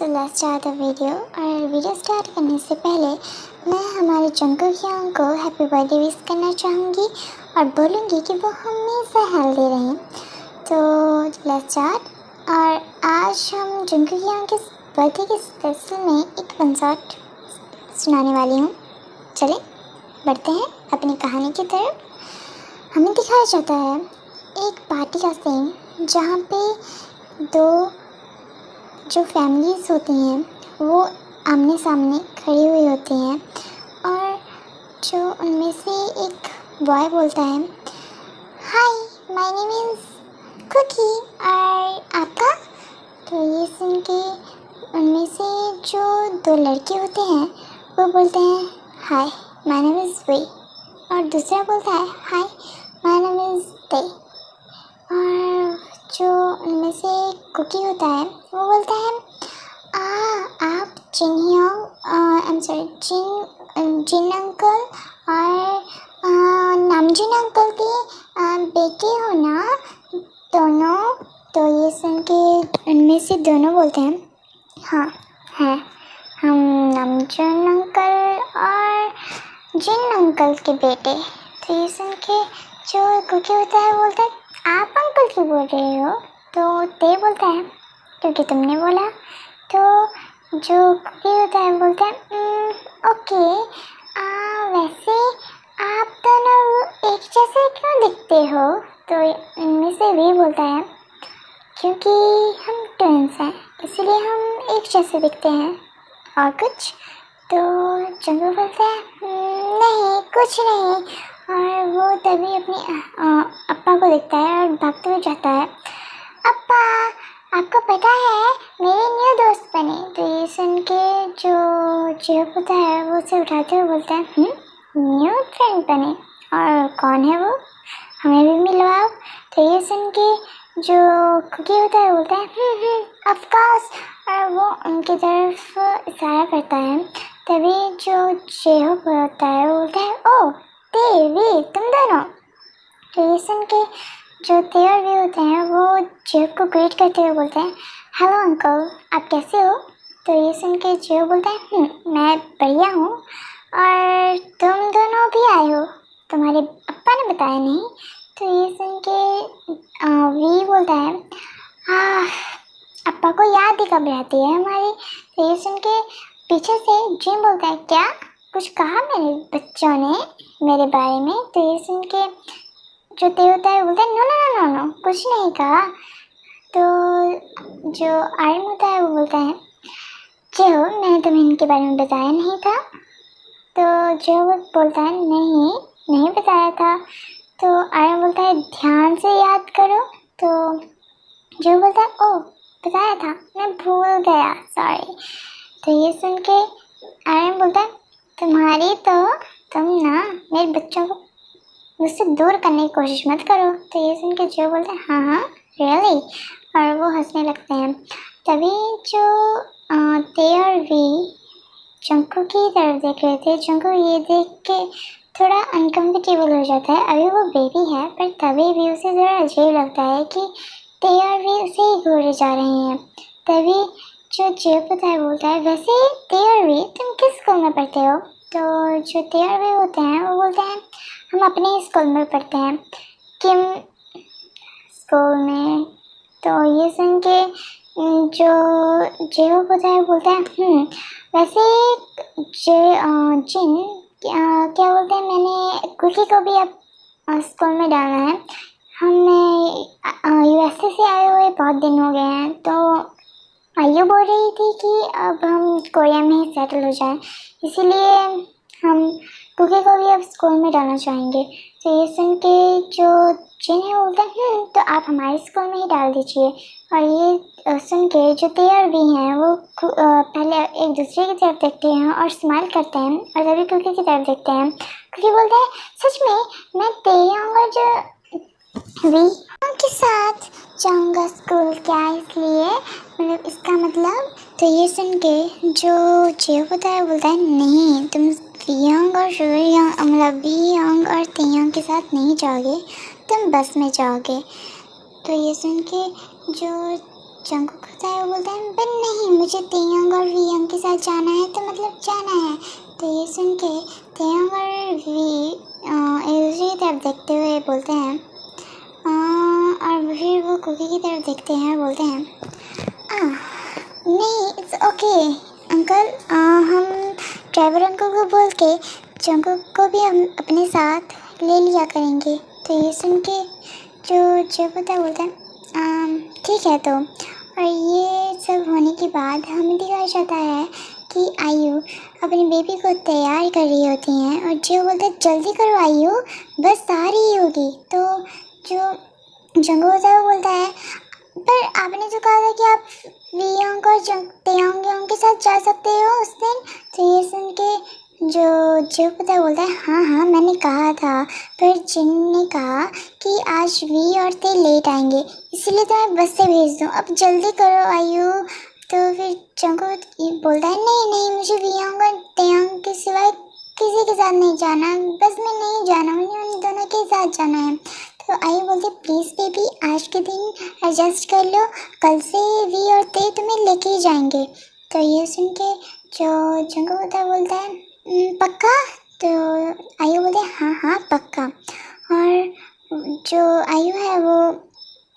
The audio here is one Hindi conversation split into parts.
So let's start the video. और वीडियो स्टार्ट करने से पहले मैं हमारे जंकुक यांग को हैप्पी बर्थडे विश करना चाहूँगी और बोलूँगी कि वो हमेशा हेल्दी रहें। तो लेट्स स्टार्ट। और आज हम जंकुक यांग के बर्थडे के स्पेशल में एक कंसर्ट सुनाने वाली हूँ। चलें बढ़ते हैं अपनी कहानी की तरफ। हमें दिखाया जाता है एक पार्टी का सीन जहाँ पे दो जो फैमिलीज़ होती हैं वो आमने सामने खड़ी हुई होती हैं और जो उनमें से एक बॉय बोलता है, hi my name is Cookie और आपका। तो ये सुन के उनमें से जो दो लड़के होते हैं वो बोलते हैं, hi my name is we. और दूसरा बोलता है, hi my name is they. और जो उनमें से कुकी होता है वो बोलता है, आप जिन अंकल और नामजिन अंकल के बेटे हो ना दोनों। तो ये सुन के उनमें से दोनों बोलते हैं, हाँ हैं हम नामजिन अंकल और जिन अंकल के बेटे। तो ये सुन के जो कुकी होता है बोलता है, आप अंकल क्यों बोल रहे हो। तो ते बोलता है, क्योंकि तुमने बोला। तो जो कुकी होता है बोलता है, ओके वैसे आप दोनों एक जैसे क्यों दिखते हो। तो इनमें से भी बोलता है, क्योंकि हम ट्विंस हैं इसलिए हम एक जैसे दिखते हैं। और कुछ। तो जंगू बोलता है, नहीं कुछ नहीं। और वो तभी अपने अप्पा को देखता है और भागते हुए जाता है, अप्पा आपको पता है मेरे न्यू दोस्त बने। तो ये सुन के जो चेहरा होता है वो उसे उठाते हुए बोलता है, न्यू फ्रेंड बने और कौन है वो, हमें भी मिलवाओ। तो ये सुन के जो कुकी होता है बोलता है, ऑफ कोर्स। और वो उनकी तरफ इशारा करता है। तभी जो चेहरा होता है वो बोलता है, ओ ते वी तुम दोनों। तो ये सुन के जो ते और वी होते हैं वो जेब को ग्रीट करते हुए बोलते हैं, हेलो अंकल आप कैसे हो। तो ये सुन के जेब बोलता है, मैं बढ़िया हूँ और तुम दोनों भी आए हो, तुम्हारे अप्पा ने बताया नहीं। तो ये सुन के वी बोलता है, अप्पा को याद ही कब रहती है हमारी। तो ये सुन के पीछे से जिम बोलता है, क्या कुछ कहा मेरे बच्चों ने मेरे बारे में। तो ये सुन के जो ते होता है बोलता है, no no no no no कुछ नहीं कहा। तो जो आर्यन होता है वो बोलता है, जो मैंने तुम्हें इनके बारे में बताया नहीं था। तो जो वो बोलता है, नहीं बताया था। तो आर्यन बोलता है, ध्यान से याद करो। तो जो बोलता है, ओ बताया था मैं भूल गया सॉरी। तो ये सुन के आर्यन बोलता है, तुम ना मेरे बच्चों को मुझसे दूर करने की कोशिश मत करो। तो ये सुन के जो बोलते हैं, हाँ रियली। और वो हंसने लगते हैं। तभी जो ते और वी जंकुक की तरफ देख रहे थे। जंकुक ये देख के थोड़ा अनकम्फर्टेबल हो जाता है, अभी वो बेबी है पर तभी भी उसे थोड़ा अजीब लगता है कि ते और वी उसे ही घूरे जा रहे हैं। तभी जो जेब होता है बोलता है, वैसे ते और वी तुम किस स्कूल में पढ़ते हो। तो जो ते और वी होते हैं वो बोलते हैं, हम अपने ही स्कूल में पढ़ते हैं, किम स्कूल में। तो ये सुन के जो जेहो होता है बोलता है, वैसे जिन क्या बोलते हैं, मैंने कुकी को भी अब स्कूल में डालना है। हमें यूएसए से आए हुए बहुत दिन हो गए हैं। तो आयु बोल रही थी कि अब हम कोरिया में ही सेटल हो जाएं, इसीलिए हम कुकी को भी अब स्कूल में डालना चाहेंगे। तो ये सुन के जो जिन है बोलता है, तो आप हमारे स्कूल में ही डाल दीजिए। और ये सुन के जो ते और वी हैं वो पहले एक दूसरे की तरफ देखते हैं और स्माइल करते हैं और तभी कुकी की तरफ देखते हैं। कुकी बोलता है, सच में मैं ते और जो वी के साथ जाऊँगा स्कूल, क्या इसलिए मतलब इसका मतलब। तो ये सुन के जो जेब होता है बोलता है, नहीं तुम वीयोंग और शुयोंग मतलब वीयोंग और तेयोंग के साथ नहीं जाओगे, तुम बस में जाओगे। तो ये सुन के जो जंगकुक होता है वो बोलता है पर नहीं, मुझे तेयंग और वीयंग के साथ जाना है, तो मतलब जाना है। तो ये सुन के तेयंग और वी एक दूसरे की तरफ देखते हुए बोलते हैं और फिर वो कुकी की तरफ देखते हैं, बोलते हैं नहीं इट्स ओके अंकल, हम ड्राइवर अंकल को बोल के जंगकुक को भी हम अपने साथ ले लिया करेंगे। तो ये सुन के जो जब होता है बोलता है ठीक है। तो और ये सब होने के बाद हमें दिखाया जाता है कि आयु अपनी बेबी को तैयार कर रही होती हैं और जो बोलते हैं जल्दी करो आयु, बस आ रही होगी। तो जो जंगकुक होता है वो बोलता है पर आपने जो कहा था कि आप वीयोंग और तेयोंग के साथ जा सकते हो उस दिन। तो ये सुन के जो पता बोलता है हाँ मैंने कहा था, पर जिन ने कहा कि आज वी और ते लेट आएंगे, इसीलिए तो मैं बस से भेज दूँ, अब जल्दी करो आयु। तो फिर जंगकुक बोलता है नहीं मुझे वीयोंग और तेयोंग के सिवाय किसी के साथ नहीं जाना, बस में नहीं जाना, मुझे उन दोनों के साथ जाना है। तो आयु बोलती प्लीज़ बेबी आज के दिन एडजस्ट कर लो, कल से वी और ते तुम्हें लेके ही जाएंगे। तो ये सुन के जो जंगकुक बोलता है पक्का। तो आयु बोलते हैं हाँ पक्का। और जो आयु है वो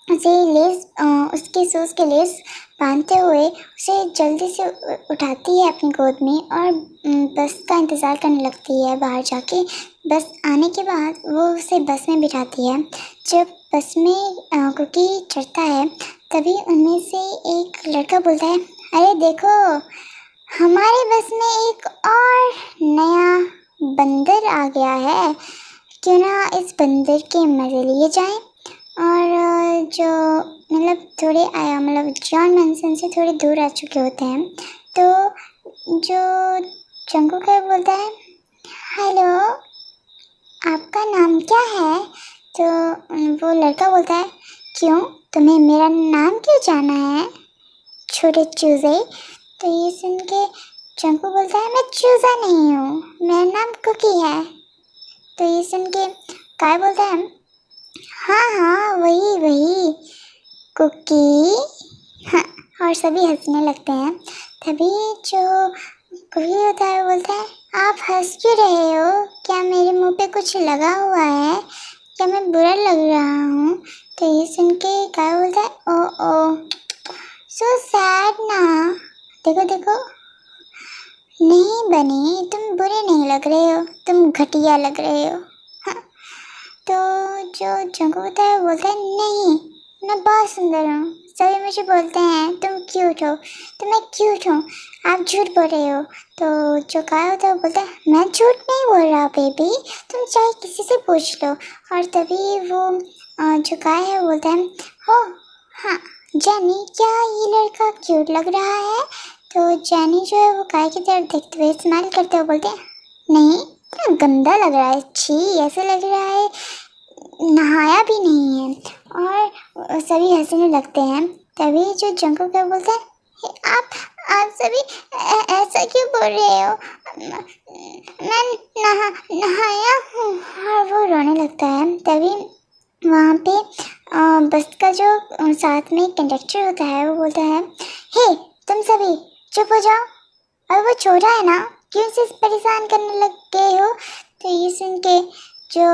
उसे लेस उसके शूज़ के लेस बांधते हुए उसे जल्दी से उठाती है अपनी गोद में और बस का इंतज़ार करने लगती है बाहर जाके। बस आने के बाद वो उसे बस में बिठाती है। जब बस में कुकी चढ़ता है तभी उनमें से एक लड़का बोलता है अरे देखो हमारे बस में एक और नया बंदर आ गया है, क्यों ना इस बंदर के मज़े लिए जाएं। और जो मतलब थोड़े मतलब जॉन मैनसन से थोड़े दूर आ चुके होते हैं। तो जो जंगकुक बोलता है हेलो आपका नाम क्या है। तो वो लड़का बोलता है क्यों तुम्हें मेरा नाम क्यों जाना है छोटे चूज़े। तो ये सुन के जंगकुक बोलता है मैं चूज़ा नहीं हूँ, मेरा नाम कुकी है। तो ये सुन के काय बोलता है हाँ वही कुकी। हाँ, और सभी हंसने लगते हैं। तभी जो कुकी होता है बोलता है आप हंस क्यों रहे हो, क्या मेरे मुंह पे कुछ लगा हुआ है, क्या मैं बुरा लग रहा हूँ। तो ये सुन के काय बोलता है ओ सो सैड ना, देखो नहीं बने तुम बुरे नहीं लग रहे हो, तुम घटिया लग रहे हो। हाँ। तो जो जंगकुक होता है बोलता है नहीं मैं बहुत सुंदर हूँ, सभी मुझे बोलते हैं तुम क्यूट हो, तो मैं क्यूट हूँ, आप झूठ बोल रहे हो। तो जो काय होता है वो बोलता है मैं झूठ नहीं बोल रहा बेबी, तुम चाहे किसी से पूछ लो। और तभी वो जो काय है वो बोलता है हो हाँ जैनी क्या ये लड़का क्यूट लग रहा है। तो जैनी जो है वो काय की तरफ देखते हुए स्माइल करते हुए बोलते हैं नहीं इतना गंदा लग रहा है, छी ऐसे लग रहा है नहाया भी नहीं है। और सभी हंसने लगते हैं। तभी जो जंगकुक बोलता है आप सभी ऐसा क्यों बोल रहे हो, मैं नहाया हूँ। और वो रोने लगता है। तभी वहाँ पे बस का जो साथ में कंडक्टर होता है वो बोलता है हे तुम सभी चुप हो जाओ, और वो छोटा है ना क्यों से परेशान करने लग गए हो। तो ये सुन के जो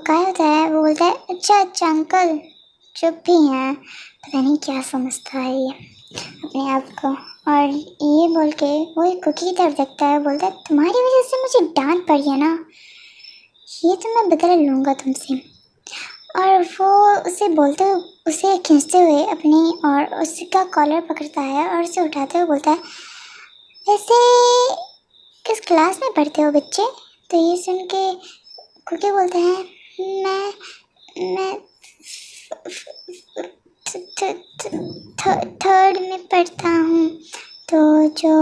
काय होता है वो बोलता है अच्छा अंकल चुप भी हैं, पता नहीं क्या समझता है ये अपने आप को। और ये बोल के वो एक कुकी की तरफ देखता है, बोलता है तुम्हारी वजह से मुझे डांट पड़ी है ना, ये तो मैं बदला लूँगा तुमसे। और वो उसे बोलते हुए उसे खींचते हुए अपनी और उसका कॉलर पकड़ता है और उसे उठाते हुए बोलता है वैसे किस क्लास में पढ़ते हो बच्चे। तो ये सुन के कुकी बोलते हैं मैं थर्ड में पढ़ता हूँ। तो जो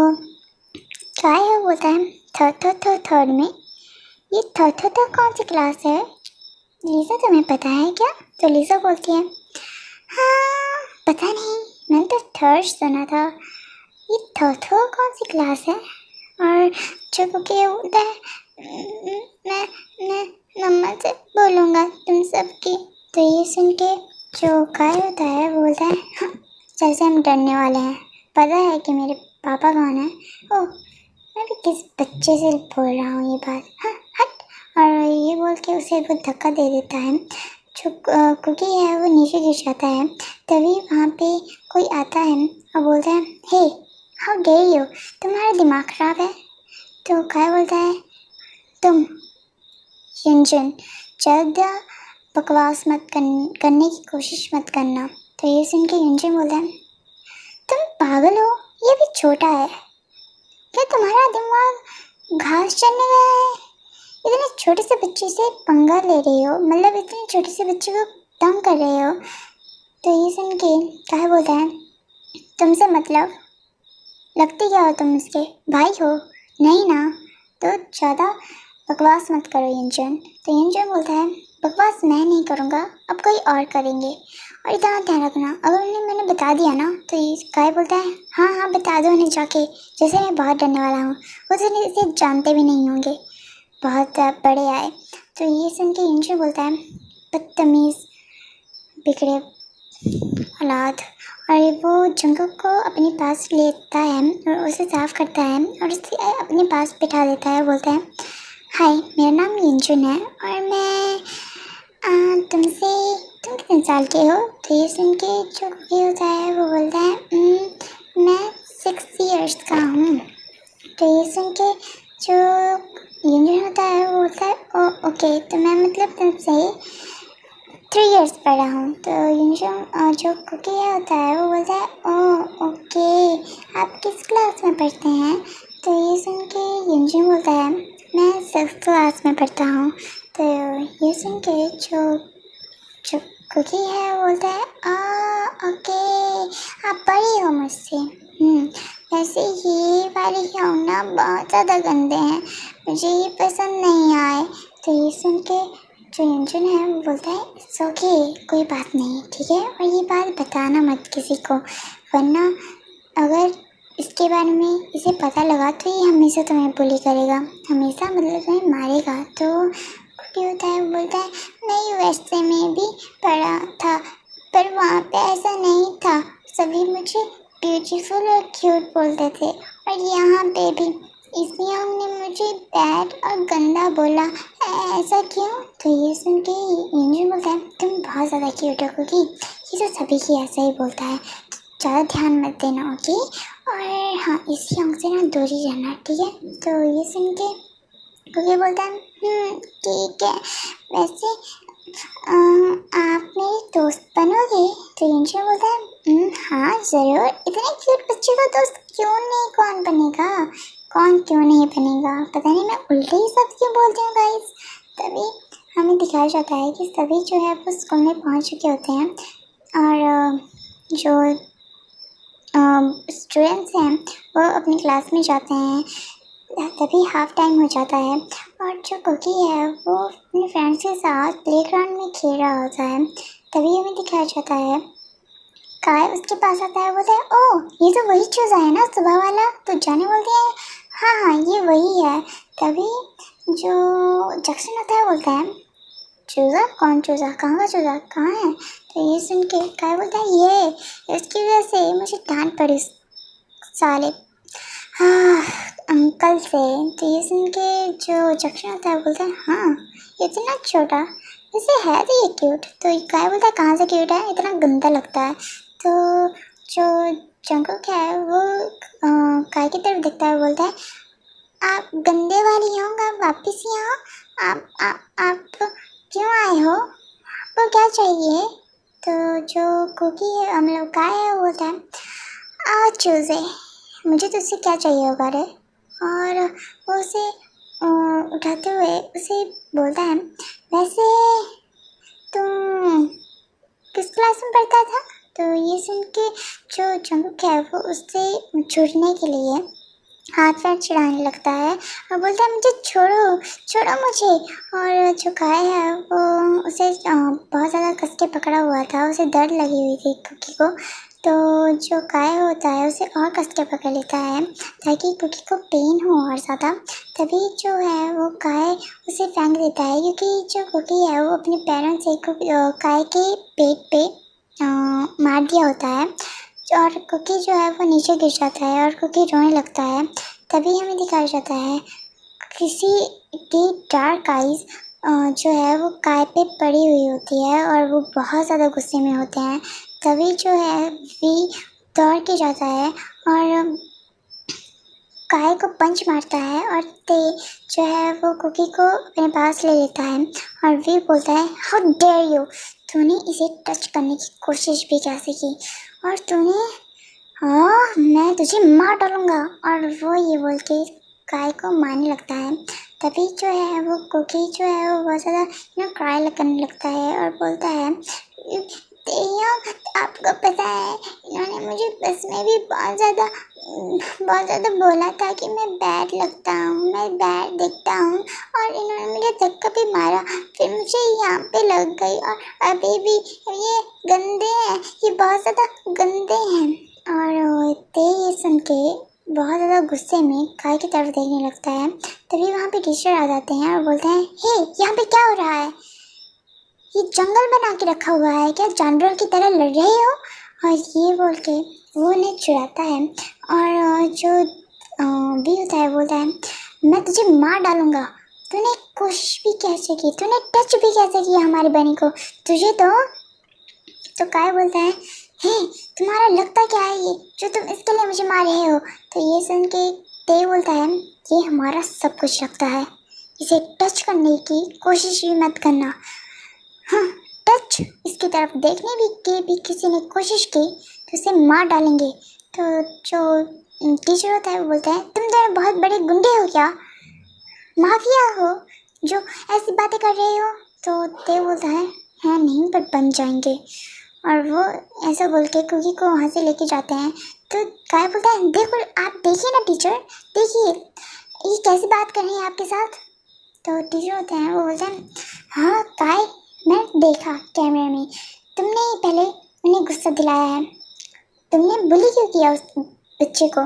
काय है वो बोलता है थर्ड में, ये थर्ड कौन सी क्लास है लीज़ा तुम्हें पता है क्या। तो लीज़ा बोलती है हाँ पता नहीं मैंने तो थर्ड सुना था, ये थर्ड कौन सी क्लास है। और जो कुकी बोलता है मैं मम्मा से बोलूँगा तुम सबकी। तो ये सुन के जो काय होता है वो बोलता है हाँ जैसे हम डरने वाले हैं। पता है कि मेरे पापा कौन है? ओह, मैं भी किस बच्चे से बोल रहा हूँ ये बात। हाँ हट। और ये बोल के उसे वो धक्का दे देता है। जो कुकी है वो नीचे गिर जाता है। तभी वहाँ पे कोई आता है और बोलता है, हे हाउ डेयर यू, तुम्हारा दिमाग खराब है? तो काय बोलता है, तुम यंजन ज़्यादा बकवास मत करने की कोशिश मत करना। तो ये सुन के यंजन बोलता है, तुम पागल हो, ये भी छोटा है, क्या तुम्हारा दिमाग घास चरने गया है? इतने छोटे से बच्चे से पंगा ले रहे हो, मतलब इतने छोटे से बच्चे को तंग कर रहे हो। तो ये सुन के काय बोलता है, तुमसे मतलब लगते क्या हो तुम उसके भाई हो? नहीं ना, तो ज़्यादा बकवास मत करो यंजन। तो यंजन बोलता है, बकवास मैं नहीं करूँगा, अब कोई और करेंगे, और इतना ध्यान रखना अगर उन्हें मैंने बता दिया ना। तो ये काय बोलता है, हाँ हाँ बता दो उन्हें जाके, जैसे मैं बहुत डरने वाला हूँ। वो तो इसे जानते भी नहीं होंगे, बहुत बड़े आए। तो ये सुन के यंजन बोलता है, बदतमीज़ बिगड़े औलाद। और वो जंगल को अपने पास लेता है और उसे साफ़ करता है और उसे अपने पास बिठा देता है। बोलता है, हाय मेरा नाम यंजन है और मैं तुम कितने साल के हो? तो ये सुन के जो भी होता है वो बोलता है, मैं 6 years का हूँ। तो ये सुन के जो यंजन होता है वो बोलता है, ओ ओके, तो मैं मतलब तुमसे 3 years पढ़ा हूँ। तो यंजन जो कुकी है होता है वो बोलता है, ओ ओके, आप किस क्लास में पढ़ते हैं? तो ये सुन के यंजन बोलता है, मैं 6th क्लास में पढ़ता हूँ। तो ये सुन के जो कुकी है वो बोलता है, ओके, आप बड़ी हो मुझसे। वैसे ये वाले खिलौना बहुत ज़्यादा गंदे हैं, मुझे ये पसंद नहीं आए। तो ये सुन के जो यंजन है वो बोलता है, इट्स ओके, कोई बात नहीं, ठीक है, और ये बात बताना मत किसी को, वरना अगर इसके बारे में इसे पता लगा तो ये हमेशा तुम्हें बुली करेगा, हमेशा मतलब तुम्हें मारेगा। तो कुकी होता है वो बोलता है, मैं यूएसए में भी पढ़ा था, पर वहाँ पे ऐसा नहीं था, सभी मुझे ब्यूटीफुल और क्यूट बोलते थे, और यहाँ पे भी, इसलिए हमने मुझे बैड और गंदा बोला। ऐसा क्यों? तो ये सुन के यंजन बोलता है, तुम बहुत ज़्यादा क्यूट हो कुकी, ये तो सभी की ऐसा ही बोलता है, ज़्यादा ध्यान मत देना, ओके, और हाँ इसी अंक से ना दूरी रहना, ठीक है। तो ये सुन के कुकी बोलता है, ठीक है, वैसे आप मेरे दोस्त बनोगे? तो यंजन बोलता है, हाँ ज़रूर, इतने क्यूट बच्चे का दोस्त क्यों नहीं, कौन बनेगा, कौन क्यों नहीं बनेगा, पता नहीं मैं उल्टे ही सब क्यों बोलती हूँ गाइस। तभी हमें दिखाया जाता है कि सभी जो है वो स्कूल में पहुँच चुके होते हैं और जो स्टूडेंट्स हैं वो अपनी क्लास में जाते हैं। तभी हाफ टाइम हो जाता है और जो कुकी है वो अपने फ्रेंड्स के साथ प्लेग्राउंड में खेल रहा होता है। तभी हमें दिखाया जाता है काय उसके पास आता है, बोलता है, ओह ये तो वही चूज़ा है ना सुबह वाला? तो जाने बोलती है, हाँ हाँ ये वही है। तभी जो जक्सन होता है बोलता है, चूज़ा? कौन चूज़ा? कहाँ का चूज़ा? कहाँ है? तो ये सुन के काय बोलता है, ये इसकी वजह से मुझे डांट पड़ी साले हाँ अंकल से। तो ये सुन के जो जक्सन होता है बोलता है, हाँ इतना छोटा, वैसे है तो ये क्यूट। तो काय बोलता है, कहाँ से क्यूट है, इतना गंदा लगता है। तो जो जंगकुक है वो काय की तरफ देखता है, बोलता है, आप गंदे वाली हो, आप वापस ही आओ, आप क्यों आए हो, आपको क्या चाहिए? तो जो कुकी है मतलब काय है वो बोलता है, चूज़े, मुझे तुझसे क्या चाहिए होगा रे? और वो उसे उठाते हुए उसे बोलता है, वैसे तुम किस क्लास में पढ़ता था? तो ये सुन के जो जंगकुक है वो उससे छूटने के लिए हाथ पैर चिढ़ाने लगता है और बोलता है, मुझे छोड़ो छोड़ो मुझे। और जो काय है वो उसे बहुत ज़्यादा कस के पकड़ा हुआ था, उसे दर्द लगी हुई थी कुकी को। तो जो काय होता है उसे और कस के पकड़ लेता है ताकि कुकी को पेन हो और ज़्यादा। तभी जो है वो काय उसे फेंक देता है क्योंकि जो कुकी है वो अपने पैरों से काय के पेट पे मार दिया होता है। और कुकी जो है वो नीचे गिर जाता है और कुकी रोने लगता है। तभी हमें दिखाया जाता है किसी की डार्क आइज़ जो है वो काय पे पड़ी हुई होती है और वो बहुत ज़्यादा गुस्से में होते हैं। तभी जो है वी दौड़ के जाता है और काय को पंच मारता है और ते जो है वो कुकी को अपने पास ले लेता है और वी बोलता है हाउ डेयर यू, तूने इसे टच करने की कोशिश भी कैसे की और तूने, हाँ मैं तुझे मार डालूंगा। और वो ये बोल के काय को मारने लगता है। तभी जो है वो कुकी जो है वो बहुत ज़्यादा क्राई करने लगता है और बोलता है तेया, आपको पता है इन्होंने मुझे बस में भी बहुत ज़्यादा बोला था कि मैं बैड लगता हूँ, मैं बैड दिखता हूँ और इन्होंने मुझे धक्का भी मारा, फिर मुझे यहाँ पे लग गई और अभी भी ये गंदे हैं, ये बहुत ज़्यादा गंदे हैं। और ते ये सुन के बहुत ज़्यादा गुस्से में काय की तरफ देखने लगता है। तभी वहाँ पे टीचर आ जाते हैं और बोलते हैं हे यहाँ पे क्या हो रहा है, ये जंगल बना के रखा हुआ है क्या, जानवरों की तरह लड़ रहे हो। और ये बोल के वो उन्हें चिढ़ाता है और जो भी होता है बोलता है मैं तुझे मार डालूंगा, तूने कोशिश भी कैसे की, तूने टच भी कैसे किया हमारी बनी को, तुझे तो काय बोलता है हे तुम्हारा लगता क्या है ये जो तुम इसके लिए मुझे मार रहे हो। तो ये सुन के ते बोलता है ये हमारा सब कुछ लगता है, इसे टच करने की कोशिश भी मत करना, हाँ टच इसकी तरफ देखने भी किसी ने कोशिश की तो उसे मार डालेंगे। तो जो टीचर होता है वो बोलता है तुम दोनों बहुत बड़े गुंडे हो क्या, माफिया हो जो ऐसी बातें कर रहे हो। तो ते बोलता है हाँ नहीं पर बन जाएंगे। और वो ऐसा बोल के कुकी को वहाँ से लेके जाते हैं। तो काय बोलता है देखो आप देखिए ना टीचर, देखिए ये कैसी बात कर रही है आपके साथ। तो टीचर होते हैं वो बोलते हैं हाँ काय मैं देखा कैमरे में, तुमने ही पहले उन्हें गुस्सा दिलाया है, तुमने बुली क्यों किया उस बच्चे को।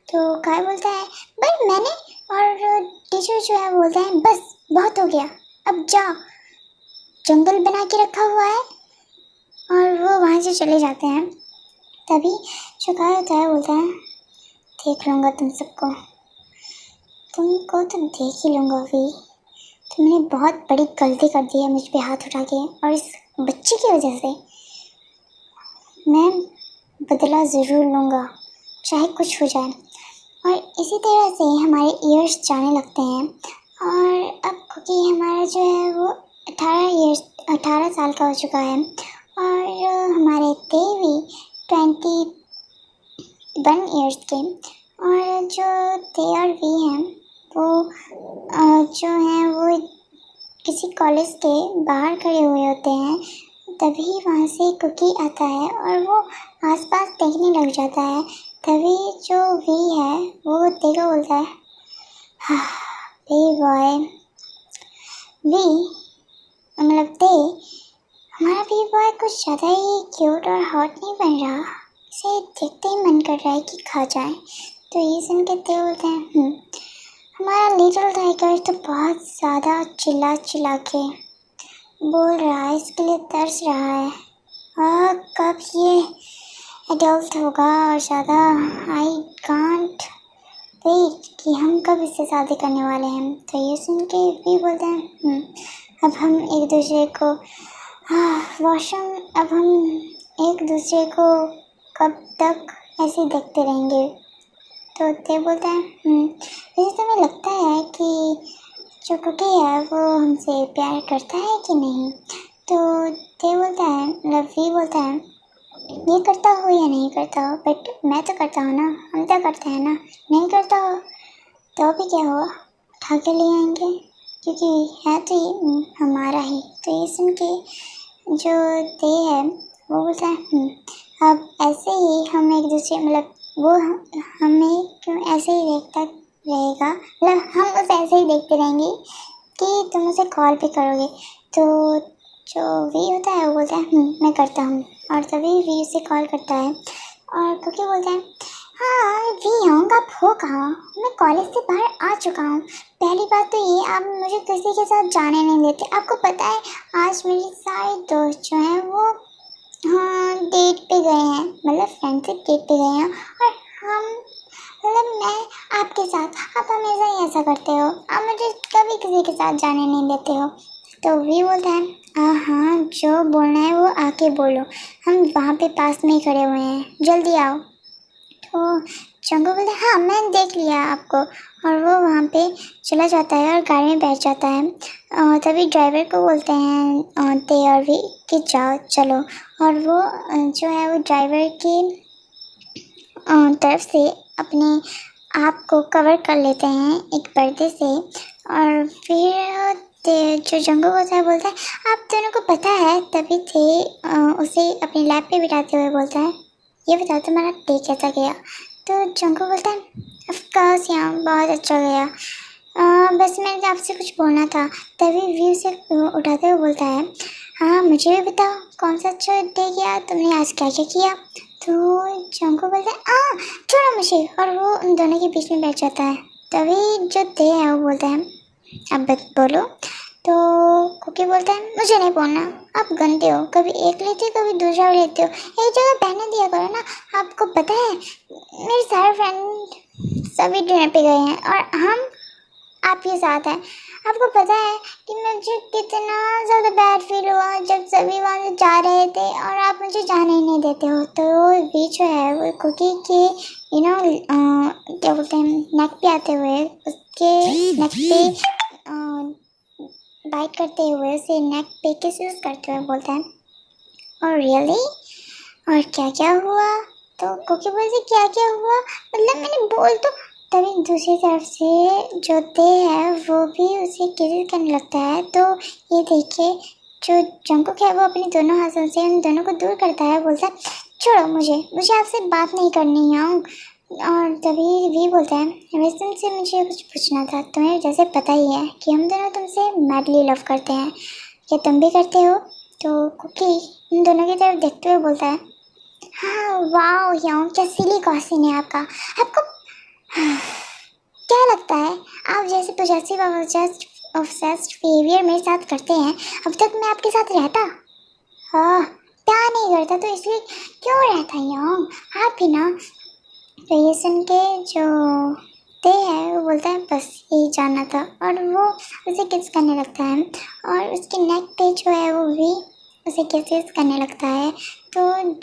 तो काय बोलता है भाई मैंने, और टीचर जो है बोलता है बस बहुत हो गया, अब जाओ जंगल बना के रखा हुआ है। और वो वहाँ से चले जाते हैं। तभी जो काय होता है बोलता है देख लूँगा तुम सबको, तुमको तो देख ही लूँगा भी, तुमने बहुत बड़ी गलती कर दी है मुझ पे हाथ उठा के, और इस बच्चे की वजह से मैं बदला ज़रूर लूँगा चाहे कुछ हो जाए। और इसी तरह से हमारे ईयर्स जाने लगते हैं और अब क्योंकि हमारा जो है वो 18 साल का हो चुका है और हमारे देवी 21 ईयर्स के, और जो ते और वी हैं वो जो हैं वो किसी कॉलेज के बाहर खड़े हुए होते हैं। तभी वहाँ से कुकी आता है और वो आसपास देखने लग जाता है। तभी जो वी है वो ते को बोलता है हाँ बे बॉय, वी मतलब ते हमारा बी बॉय कुछ ज़्यादा ही क्यूट और हॉट नहीं बन रहा, इसे देखते ही मन कर रहा है कि खा जाए। तो ये सुन के ते बोलते हैं हमारा लिटिल टाइगर तो बहुत ज़्यादा चिल्ला के बोल रहा है, इसके लिए तरस रहा है, और कब ये एडल्ट होगा और ज़्यादा आई कांट वेट कि हम कब इससे शादी करने वाले हैं। तो ये सुन के भी बोलते हैं अब हम एक दूसरे को वॉशरूम, अब हम एक दूसरे को कब तक ऐसे देखते रहेंगे। तो ते बोलता है वैसे तुम्हें लगता है कि जो कुकी है वो हमसे प्यार करता है कि नहीं। तो ते बोलता है मतलब वी बोलता है ये करता हो या नहीं करता हो, बट मैं तो करता हूँ ना, हम तो करते हैं ना, नहीं करता हो तो भी क्या हुआ, उठा के ले आएंगे क्योंकि है तो ये हमारा ही। तो ये सुन के जो ते है वो बोलता है अब ऐसे ही हम एक दूसरे मतलब वो हमें क्यों ऐसे ही देखता रहेगा, मतलब हम उसे ऐसे ही देखते रहेंगे कि तुम उसे कॉल भी करोगे। तो जो वी होता है वो बोलता है मैं करता हूँ, और तभी वी उसे कॉल करता है और क्योंकि बोलता है हाँ वी होंग आप हो कहाँ, मैं कॉलेज से बाहर आ चुका हूँ। पहली बात तो ये आप मुझे किसी के साथ जाने नहीं देते, आपको पता है आज मेरे सारे दोस्त जो हैं वो हाँ डेट पे गए हैं, मतलब फ्रेंडशिप डेट पे गए हैं। और हम मतलब मैं आपके साथ, आप हमेशा ही ऐसा करते हो, आप मुझे कभी किसी के साथ जाने नहीं देते हो। तो वी बोलता है हाँ जो बोलना है वो आके बोलो, हम वहाँ पे पास में ही खड़े हुए हैं, जल्दी आओ। तो चंगू बोलता है हाँ मैंने देख लिया आपको। और वो वहाँ पे चला जाता है और गाड़ी में बैठ जाता है। तभी ड्राइवर को बोलते हैं ते और भी कि जाओ चलो। और वो जो है वो ड्राइवर की तरफ से अपने आप को कवर कर लेते हैं एक पर्दे से। और फिर जो जंगल होता है बोलता है आप दोनों को पता है, तभी थे उसे अपनी लैब पे बिठाते हुए बोलता है ये बताओ तुम्हारा डे कैसा गया। तो जंगल बोलता है ऑफ कोर्स यहाँ बहुत अच्छा गया, बस मैंने आपसे कुछ बोलना था। तभी व्यू से उठाते हुए बोलता है हाँ मुझे भी बताओ कौन सा अच्छा डे गया, तुमने आज क्या क्या किया। तो जंगल बोलता है छोड़ो मुझे, और वो उन दोनों के बीच में बैठ जाता है। तभी जो दे है वो बोलता है अब बोलो। तो कुकी बोलता है मुझे नहीं बोलना, आप गंदे हो, कभी एक लेते हो कभी दूसरा लेते हो, एक जगह पहने दिया करो ना। आपको पता है मेरे सारे फ्रेंड सभी डिनर पे गए हैं और हम आपके साथ हैं। आपको पता है कि मुझे कितना ज़्यादा बैड फील हुआ जब सभी वहाँ से जा रहे थे और आप मुझे जाने ही नहीं देते हो। तो वो जो है वो कुकी के क्या बोलते हैं नेक पे आते हुए उसके नेक पे बाइट करते हुए उसे नेक पे किस यूज़ करते हुए बोलता है और रियली और क्या क्या हुआ। तो कुकी बोलती क्या क्या हुआ, मतलब मैंने बोल तो। तभी दूसरी तरफ से जो ते है वो भी उसे किस करने लगता है। तो ये देखे जो जंकुक है वो अपने दोनों हाथों से उन दोनों को दूर करता है, बोलता है छोड़ो मुझे मुझे आपसे बात नहीं करनी है। और तभी भी बोलता है वैसे तुमसे मुझे कुछ पूछना था, तुम्हें जैसे पता ही है कि हम दोनों तुमसे मैडली लव करते हैं, क्या तुम भी करते हो। तो कुकी इन दोनों की तरफ देखते हुए बोलता है हाँ वाह यार क्या सिली क्वेश्चन है आपका। आपको क्या लगता है आप जैसे पॉजिटिव ऑब्सेस्ड बिहेवियर मेरे साथ करते हैं, अब तक मैं आपके साथ रहता? हाँ प्यार नहीं करता तो इसलिए क्यों रहता यार आप ही ना। तो ये सुन के जो ते है वो बोलता है बस यही जानना था, और वो उसे किस करने लगता है और उसके नेक पे जो है वो भी उसे किस करने लगता है। तो